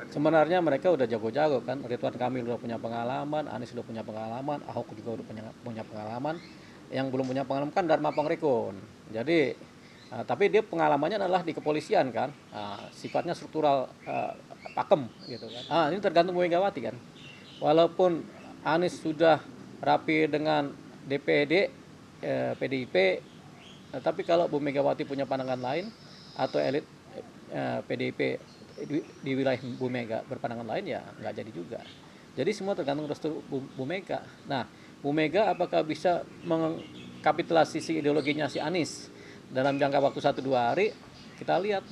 Sebenarnya mereka udah jago-jago kan, Ridwan Kamil udah punya pengalaman, Anies udah punya pengalaman, Ahok juga udah punya pengalaman. Yang belum punya pengalaman kan Dharma Pangrikun. Jadi tapi dia pengalamannya adalah di kepolisian kan, sifatnya struktural, pakem gitu kan. Ini tergantung Bu Megawati kan. Walaupun Anies sudah rapi dengan DPD, PDIP, tapi kalau Bu Megawati punya pandangan lain atau elit PDIP di wilayah Bu Mega berpandangan lain, ya nggak jadi juga. Jadi semua tergantung restu Bu Mega. Nah, Bu Mega apakah bisa mengkapitulasi ideologinya si Anies dalam jangka waktu 1-2 hari? Kita lihat.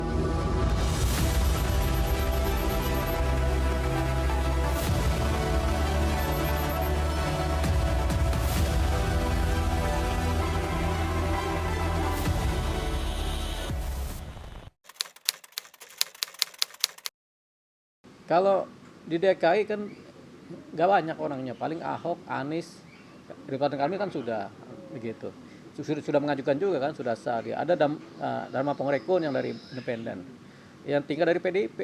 Kalau di DKI kan nggak banyak orangnya, paling Ahok, Anies, Ridwan Kamil kan sudah begitu. Sudah mengajukan juga kan, sudah sah dia. Ada Dharma Pangrikun yang dari independen. Yang tinggal dari PDIP.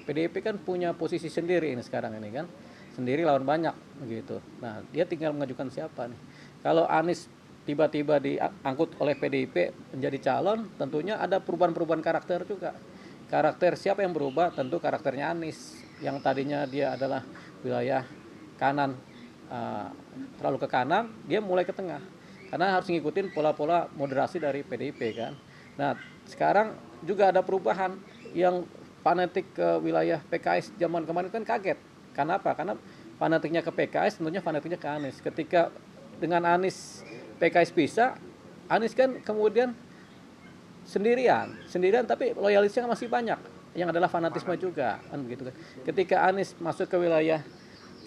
PDIP kan punya posisi sendiri ini sekarang ini kan. Sendiri lawan banyak begitu. Nah, dia tinggal mengajukan siapa nih. Kalau Anies tiba-tiba diangkut oleh PDIP menjadi calon, tentunya ada perubahan-perubahan karakter juga. Karakter siapa yang berubah? Tentu karakternya Anies, yang tadinya dia adalah wilayah kanan, terlalu ke kanan, dia mulai ke tengah, karena harus ngikutin pola-pola moderasi dari PDIP kan. Nah, sekarang juga ada perubahan, yang fanatik ke wilayah PKS zaman kemarin kan kaget. Karena apa? Karena fanatiknya ke PKS, tentunya fanatiknya ke Anies. Ketika dengan Anies PKS bisa, Anies kan kemudian sendirian tapi loyalisnya masih banyak yang adalah fanatisme juga kan begitu kan. Ketika Anies masuk ke wilayah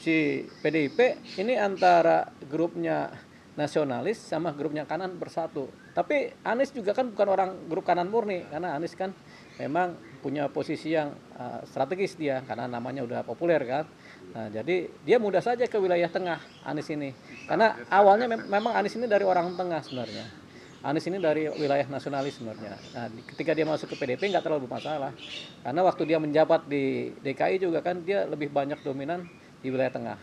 si PDIP, ini antara grupnya nasionalis sama grupnya kanan bersatu. Tapi Anies juga kan bukan orang grup kanan murni, karena Anies kan memang punya posisi yang strategis dia, karena namanya udah populer kan. Nah, jadi dia mudah saja ke wilayah tengah Anies ini, karena awalnya memang Anies ini dari orang tengah sebenarnya. Anies ini dari wilayah nasionalis sebenarnya. Nah, ketika dia masuk ke PDIP nggak terlalu bermasalah, karena waktu dia menjabat di DKI juga kan dia lebih banyak dominan di wilayah tengah,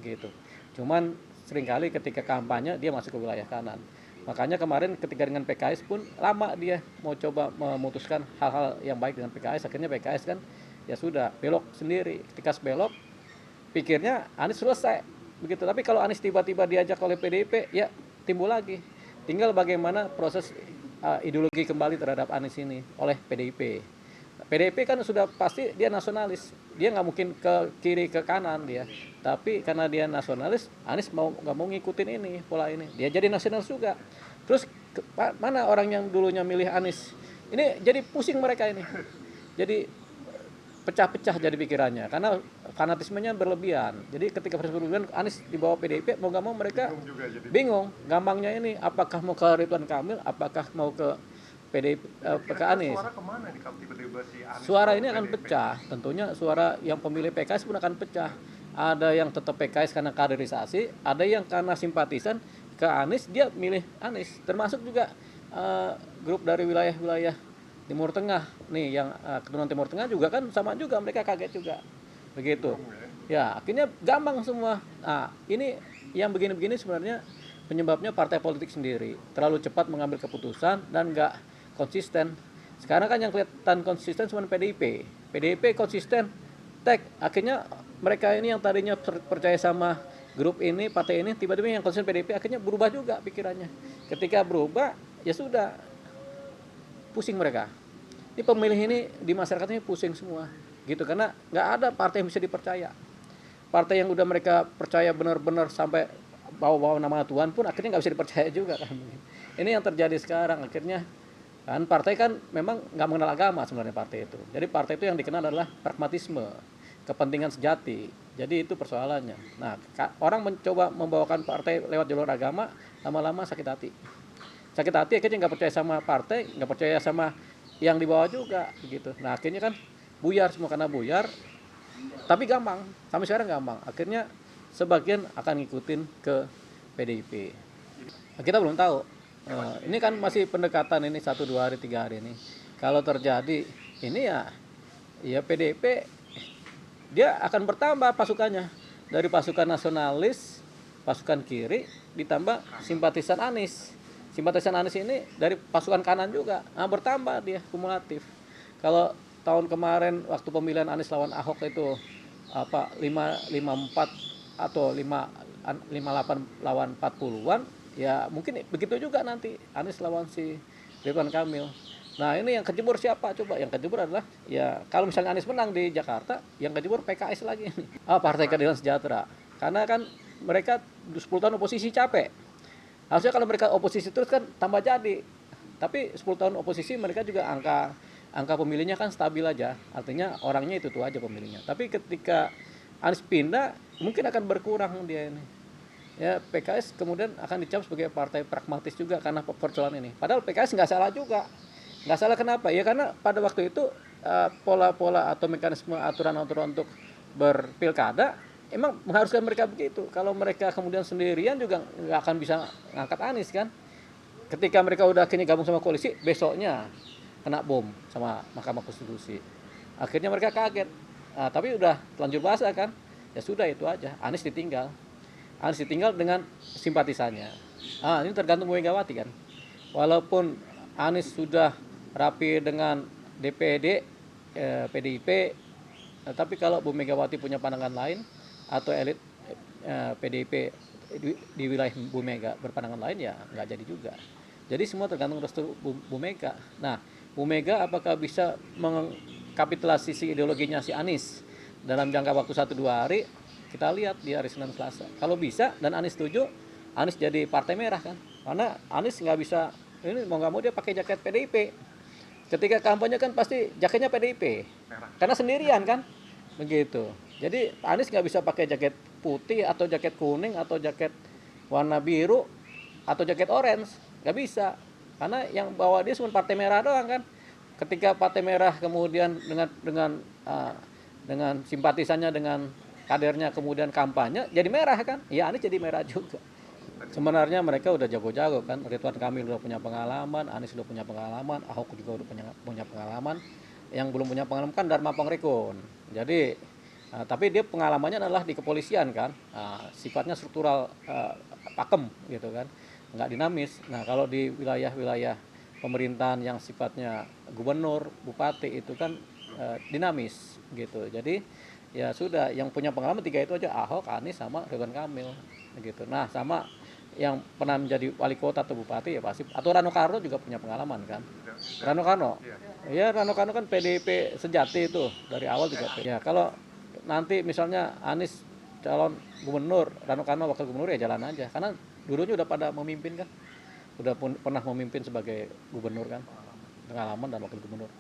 gitu. Cuman seringkali ketika kampanye dia masuk ke wilayah kanan. Makanya kemarin ketika dengan PKS pun lama dia mau coba memutuskan hal-hal yang baik dengan PKS. Akhirnya PKS kan ya sudah belok sendiri. Ketika belok, pikirnya Anies selesai begitu. Tapi kalau Anies tiba-tiba diajak oleh PDIP, ya timbul lagi. Tinggal bagaimana proses ideologi kembali terhadap Anies ini oleh PDIP. PDIP kan sudah pasti dia nasionalis, dia nggak mungkin ke kiri ke kanan dia. Tapi karena dia nasionalis, Anies nggak mau ngikutin ini pola ini, dia jadi nasionalis juga. Terus mana orang yang dulunya milih Anies? Ini jadi pusing mereka ini, jadi pecah-pecah jadi pikirannya karena fanatismenya berlebihan. Jadi ketika berlebihan Anies di bawah PDIP, mau nggak mau mereka bingung. Gampangnya ini apakah mau ke Ridwan Kamil, apakah mau ke PDIP, ke Anies. Suara kemana nih kalau tiba-tiba si Anies? Suara ini akan pecah. Tentunya suara yang pemilih PKS pun akan pecah. Ada yang tetap PKS karena kaderisasi, ada yang karena simpatisan ke Anies, dia milih Anies. Termasuk juga grup dari wilayah-wilayah Timur Tengah nih, yang keturunan Timur Tengah juga kan sama juga, mereka kaget juga begitu ya. Akhirnya gampang semua. Nah, ini yang begini-begini sebenarnya penyebabnya partai politik sendiri terlalu cepat mengambil keputusan dan nggak konsisten. Sekarang kan yang kelihatan konsisten cuma PDIP konsisten akhirnya mereka ini yang tadinya percaya sama grup ini, partai ini, tiba-tiba yang konsisten PDIP akhirnya berubah juga pikirannya. Ketika berubah, ya sudah, pusing mereka. Ini pemilih ini di masyarakat ini pusing semua, gitu, karena nggak ada partai yang bisa dipercaya. Partai yang udah mereka percaya benar-benar sampai bawa-bawa nama Tuhan pun akhirnya nggak bisa dipercaya juga kan. Ini yang terjadi sekarang. Akhirnya kan partai kan memang nggak mengenal agama sebenarnya partai itu. Jadi partai itu yang dikenal adalah pragmatisme, kepentingan sejati. Jadi itu persoalannya. Nah, orang mencoba membawakan partai lewat jalur agama, lama-lama sakit hati akhirnya nggak percaya sama partai, nggak percaya sama yang di bawah juga gitu. Nah, akhirnya kan buyar semua, karena buyar tapi gampang, sampai sekarang gampang. Akhirnya sebagian akan ngikutin ke PDIP. Nah, kita belum tahu, ini kan masih pendekatan ini 1-2 hari 3 hari ini. Kalau terjadi ini ya PDIP dia akan bertambah pasukannya dari pasukan nasionalis, pasukan kiri ditambah simpatisan Anies. Simpatisan Anies ini dari pasukan kanan juga, nah, bertambah dia kumulatif. Kalau tahun kemarin waktu pemilihan Anies lawan Ahok itu 554 atau 58 lawan 40-an, ya mungkin begitu juga nanti Anies lawan si Ridwan Kamil. Nah ini yang kejebur siapa coba? Yang kejebur adalah ya kalau misalnya Anies menang di Jakarta, yang kejebur PKS lagi. Partai Keadilan Sejahtera. Karena kan mereka 10 tahun oposisi capek. Harusnya kalau mereka oposisi terus kan tambah jadi. Tapi 10 tahun oposisi mereka juga angka pemilihnya kan stabil aja. Artinya orangnya itu aja pemilihnya. Tapi ketika Anies pindah mungkin akan berkurang dia ini. Ya PKS kemudian akan dicap sebagai partai pragmatis juga karena persoalan ini. Padahal PKS nggak salah juga. Nggak salah kenapa? Ya karena pada waktu itu pola-pola atau mekanisme aturan-aturan untuk berpilkada emang mengharuskan mereka begitu. Kalau mereka kemudian sendirian juga nggak akan bisa ngangkat Anies kan. Ketika mereka udah akhirnya gabung sama koalisi, besoknya kena bom sama Mahkamah Konstitusi. Akhirnya mereka kaget. Tapi udah telanjur basah kan. Ya sudah itu aja. Anies ditinggal. Anies ditinggal dengan simpatisannya. Ini tergantung Bu Megawati kan. Walaupun Anies sudah rapi dengan DPD, PDIP, tapi kalau Bu Megawati punya pandangan lain atau elit PDIP di wilayah Bu Mega berpandangan lain ya nggak jadi juga. Jadi semua tergantung restu Bu Mega. Nah, Bu Mega apakah bisa mengkapitulasi ideologinya si Anies dalam jangka waktu 1-2 hari? Kita lihat di hari Senin Selasa. Kalau bisa dan Anies setuju, Anies jadi partai merah kan. Karena Anies nggak bisa, ini mau nggak mau dia pakai jaket PDIP. Ketika kampanye kan pasti jaketnya PDIP. Karena sendirian kan. Begitu. Jadi Anies nggak bisa pakai jaket putih atau jaket kuning atau jaket warna biru atau jaket orange. Nggak bisa. Karena yang bawa dia cuma partai merah doang kan. Ketika partai merah kemudian dengan simpatisannya dengan kadernya kemudian kampanye jadi merah kan. Ya Anies jadi merah juga. Sebenarnya mereka udah jago-jago kan. Ridwan Kamil udah punya pengalaman, Anies udah punya pengalaman, Ahok juga udah punya pengalaman. Yang belum punya pengalaman kan Dharma Pangrikun. Jadi tapi dia pengalamannya adalah di kepolisian kan. Sifatnya struktural, pakem gitu kan. Nggak dinamis. Nah, kalau di wilayah-wilayah pemerintahan yang sifatnya gubernur, bupati itu kan dinamis gitu. Jadi ya sudah, yang punya pengalaman 3 itu aja, Ahok, Anies sama Ridwan Kamil gitu. Nah, sama yang pernah menjadi wali kota atau bupati ya pasti, atau Rano Karno juga punya pengalaman kan. Rano Karno. Ya Rano Karno kan PDIP sejati itu dari awal juga. Ya kalau nanti misalnya Anies calon gubernur, Rano Karno wakil gubernur ya jalan aja. Karena dulunya udah pada memimpin kan. Udah pernah memimpin sebagai gubernur kan. Pengalaman dan wakil gubernur.